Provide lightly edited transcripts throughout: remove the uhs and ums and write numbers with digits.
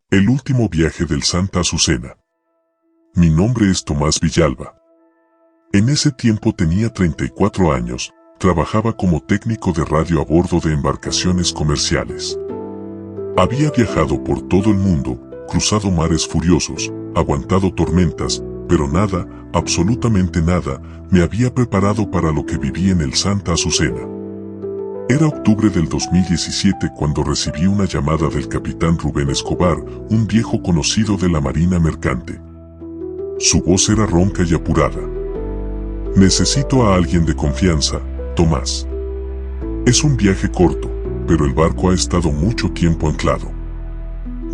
El último viaje del Santa Azucena. Mi nombre es Tomás Villalba. En ese tiempo tenía 34 años, trabajaba como técnico de radio a bordo de embarcaciones comerciales. Había viajado por todo el mundo, cruzado mares furiosos, aguantado tormentas, pero nada, absolutamente nada, me había preparado para lo que viví en el Santa Azucena. Era octubre del 2017 cuando recibí una llamada del capitán Rubén Escobar, un viejo conocido de la Marina Mercante. Su voz era ronca y apurada. Necesito a alguien de confianza, Tomás. Es un viaje corto, pero el barco ha estado mucho tiempo anclado.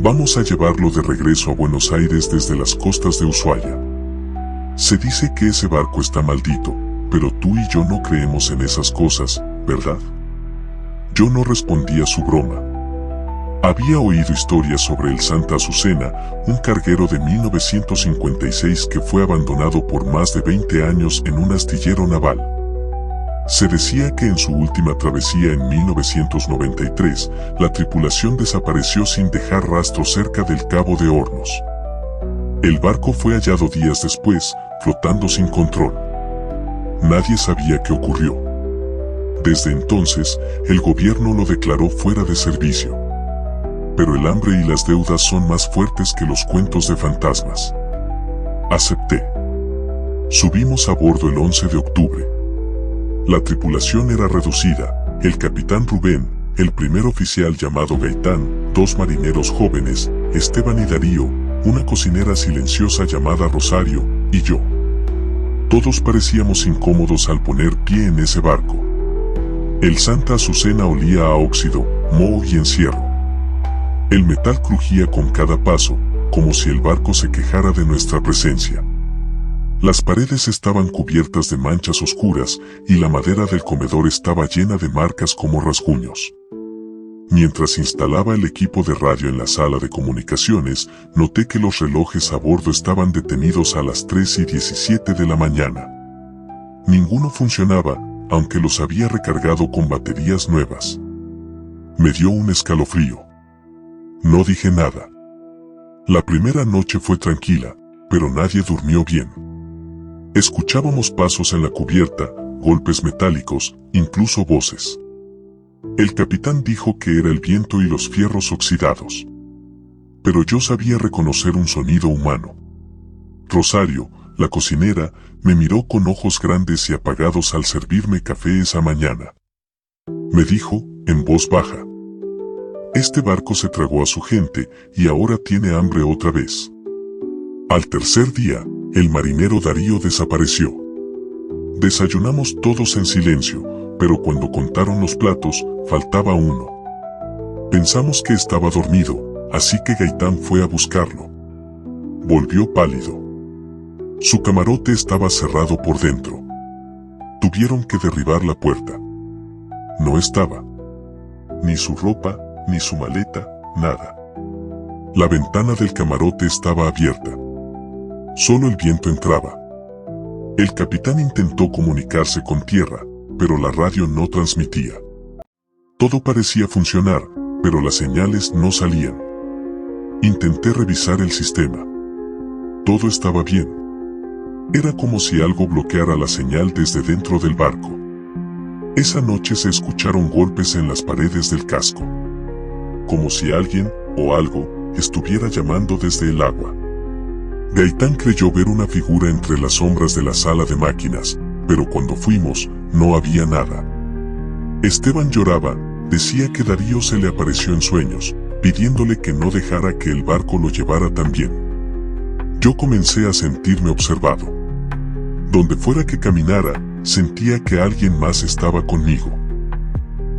Vamos a llevarlo de regreso a Buenos Aires desde las costas de Ushuaia. Se dice que ese barco está maldito, pero tú y yo no creemos en esas cosas, ¿verdad? Yo no respondí a su broma. Había oído historias sobre el Santa Azucena, un carguero de 1956 que fue abandonado por más de 20 años en un astillero naval. Se decía que en su última travesía en 1993, la tripulación desapareció sin dejar rastro cerca del Cabo de Hornos. El barco fue hallado días después, flotando sin control. Nadie sabía qué ocurrió. Desde entonces, el gobierno lo declaró fuera de servicio. Pero el hambre y las deudas son más fuertes que los cuentos de fantasmas. Acepté. Subimos a bordo el 11 de octubre. La tripulación era reducida, el capitán Rubén, el primer oficial llamado Gaitán, 2 marineros jóvenes, Esteban y Darío, una cocinera silenciosa llamada Rosario, y yo. Todos parecíamos incómodos al poner pie en ese barco. El Santa Azucena olía a óxido, moho y encierro. El metal crujía con cada paso, como si el barco se quejara de nuestra presencia. Las paredes estaban cubiertas de manchas oscuras y la madera del comedor estaba llena de marcas como rasguños. Mientras instalaba el equipo de radio en la sala de comunicaciones, noté que los relojes a bordo estaban detenidos a las 3:17 de la mañana. Ninguno funcionaba, aunque los había recargado con baterías nuevas. Me dio un escalofrío. No dije nada. La primera noche fue tranquila, pero nadie durmió bien. Escuchábamos pasos en la cubierta, golpes metálicos, incluso voces. El capitán dijo que era el viento y los fierros oxidados. Pero yo sabía reconocer un sonido humano. Rosario, la cocinera, me miró con ojos grandes y apagados al servirme café esa mañana. Me dijo, en voz baja: este barco se tragó a su gente y ahora tiene hambre otra vez. Al tercer día, el marinero Darío desapareció. Desayunamos todos en silencio, pero cuando contaron los platos, faltaba uno. Pensamos que estaba dormido, así que Gaitán fue a buscarlo. Volvió pálido. Su camarote estaba cerrado por dentro. Tuvieron que derribar la puerta. No estaba. Ni su ropa, ni su maleta, nada. La ventana del camarote estaba abierta. Solo el viento entraba. El capitán intentó comunicarse con tierra, pero la radio no transmitía. Todo parecía funcionar, pero las señales no salían. Intenté revisar el sistema. Todo estaba bien. Era como si algo bloqueara la señal desde dentro del barco. Esa noche se escucharon golpes en las paredes del casco. Como si alguien, o algo, estuviera llamando desde el agua. Gaitán creyó ver una figura entre las sombras de la sala de máquinas, pero cuando fuimos, no había nada. Esteban lloraba, decía que Darío se le apareció en sueños, pidiéndole que no dejara que el barco lo llevara también. Yo comencé a sentirme observado. Donde fuera que caminara, sentía que alguien más estaba conmigo.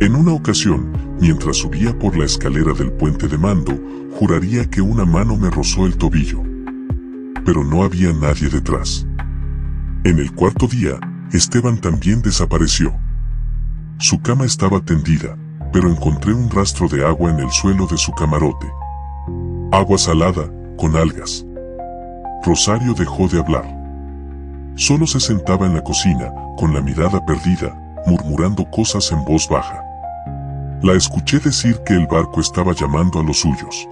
En una ocasión, mientras subía por la escalera del puente de mando, juraría que una mano me rozó el tobillo. Pero no había nadie detrás. En el cuarto día, Esteban también desapareció. Su cama estaba tendida, pero encontré un rastro de agua en el suelo de su camarote. Agua salada, con algas. Rosario dejó de hablar. Solo se sentaba en la cocina, con la mirada perdida, murmurando cosas en voz baja. La escuché decir que el barco estaba llamando a los suyos.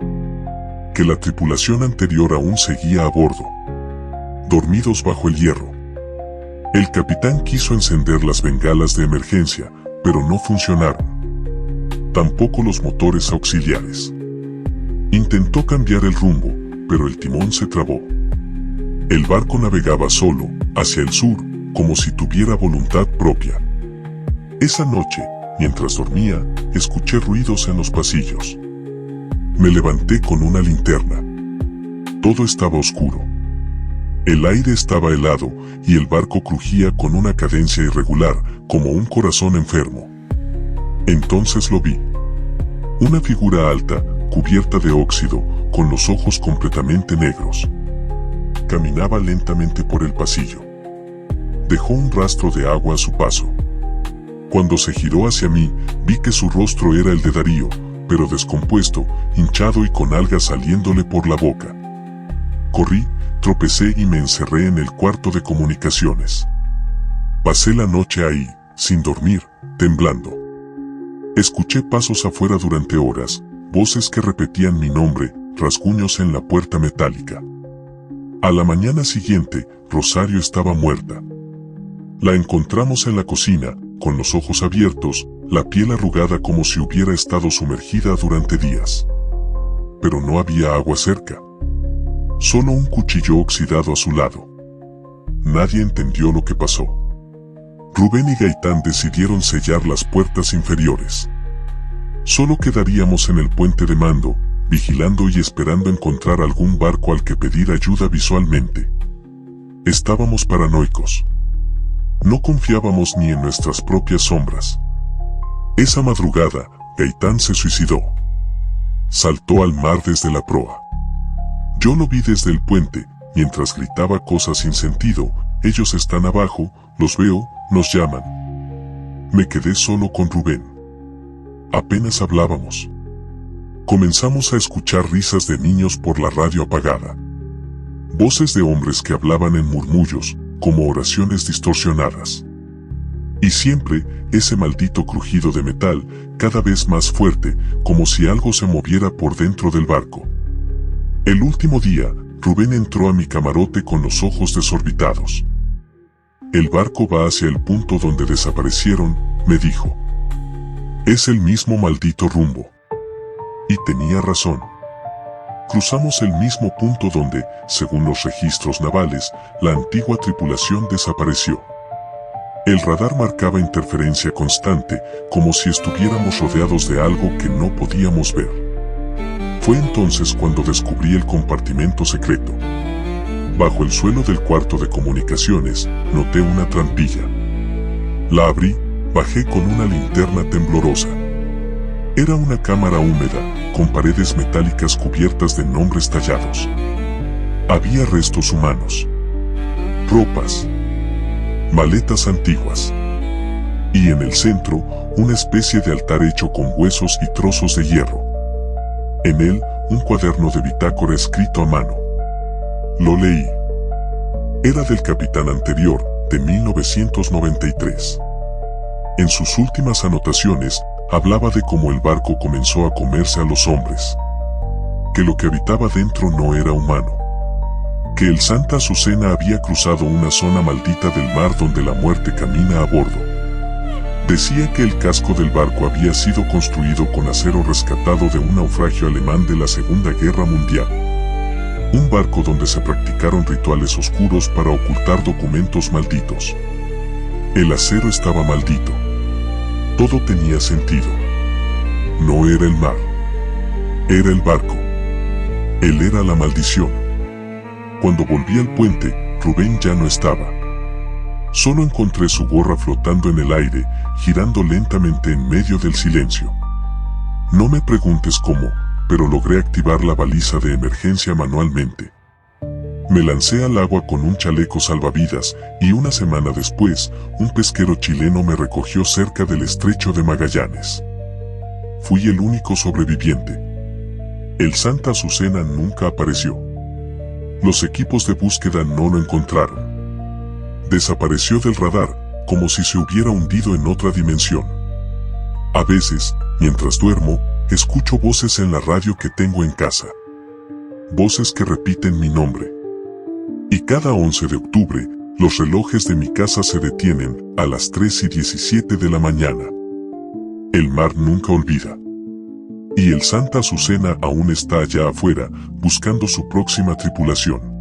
que la tripulación anterior aún seguía a bordo, dormidos bajo el hierro. El capitán quiso encender las bengalas de emergencia, pero no funcionaron. Tampoco los motores auxiliares. Intentó cambiar el rumbo, pero el timón se trabó. El barco navegaba solo, hacia el sur, como si tuviera voluntad propia. Esa noche, mientras dormía, escuché ruidos en los pasillos. Me levanté con una linterna. Todo estaba oscuro. El aire estaba helado y el barco crujía con una cadencia irregular, como un corazón enfermo. Entonces lo vi. Una figura alta, cubierta de óxido, con los ojos completamente negros. Caminaba lentamente por el pasillo. Dejó un rastro de agua a su paso. Cuando se giró hacia mí, vi que su rostro era el de Darío, pero descompuesto, hinchado y con algas saliéndole por la boca. Corrí, tropecé y me encerré en el cuarto de comunicaciones. Pasé la noche ahí, sin dormir, temblando. Escuché pasos afuera durante horas, voces que repetían mi nombre, rasguños en la puerta metálica. A la mañana siguiente, Rosario estaba muerta. La encontramos en la cocina, con los ojos abiertos, la piel arrugada como si hubiera estado sumergida durante días. Pero no había agua cerca. Solo un cuchillo oxidado a su lado. Nadie entendió lo que pasó. Rubén y Gaitán decidieron sellar las puertas inferiores. Solo quedaríamos en el puente de mando, vigilando y esperando encontrar algún barco al que pedir ayuda visualmente. Estábamos paranoicos. No confiábamos ni en nuestras propias sombras. Esa madrugada, Gaitán se suicidó. Saltó al mar desde la proa. Yo lo vi desde el puente, mientras gritaba cosas sin sentido. Ellos están abajo, los veo, nos llaman. Me quedé solo con Rubén. Apenas hablábamos. Comenzamos a escuchar risas de niños por la radio apagada. Voces de hombres que hablaban en murmullos, como oraciones distorsionadas. Y siempre, ese maldito crujido de metal, cada vez más fuerte, como si algo se moviera por dentro del barco. El último día, Rubén entró a mi camarote con los ojos desorbitados. El barco va hacia el punto donde desaparecieron, me dijo. Es el mismo maldito rumbo. Y tenía razón. Cruzamos el mismo punto donde, según los registros navales, la antigua tripulación desapareció. El radar marcaba interferencia constante, como si estuviéramos rodeados de algo que no podíamos ver. Fue entonces cuando descubrí el compartimento secreto. Bajo el suelo del cuarto de comunicaciones, noté una trampilla. La abrí, bajé con una linterna temblorosa. Era una cámara húmeda, con paredes metálicas cubiertas de nombres tallados. Había restos humanos, ropas, maletas antiguas. Y en el centro, una especie de altar hecho con huesos y trozos de hierro. En él, un cuaderno de bitácora escrito a mano. Lo leí. Era del capitán anterior, de 1993. En sus últimas anotaciones, hablaba de cómo el barco comenzó a comerse a los hombres. Que lo que habitaba dentro no era humano. Que el Santa Azucena había cruzado una zona maldita del mar donde la muerte camina a bordo. Decía que el casco del barco había sido construido con acero rescatado de un naufragio alemán de la Segunda Guerra Mundial. Un barco donde se practicaron rituales oscuros para ocultar documentos malditos. El acero estaba maldito. Todo tenía sentido. No era el mar. Era el barco. Él era la maldición. Cuando volví al puente, Rubén ya no estaba. Solo encontré su gorra flotando en el aire, girando lentamente en medio del silencio. No me preguntes cómo, pero logré activar la baliza de emergencia manualmente. Me lancé al agua con un chaleco salvavidas y una semana después, un pesquero chileno me recogió cerca del estrecho de Magallanes. Fui el único sobreviviente. El Santa Azucena nunca apareció. Los equipos de búsqueda no lo encontraron. Desapareció del radar, como si se hubiera hundido en otra dimensión. A veces, mientras duermo, escucho voces en la radio que tengo en casa. voces que repiten mi nombre. Y cada 11 de octubre, los relojes de mi casa se detienen a las 3:17 de la mañana. El mar nunca olvida. Y el Santa Azucena aún está allá afuera, buscando su próxima tripulación.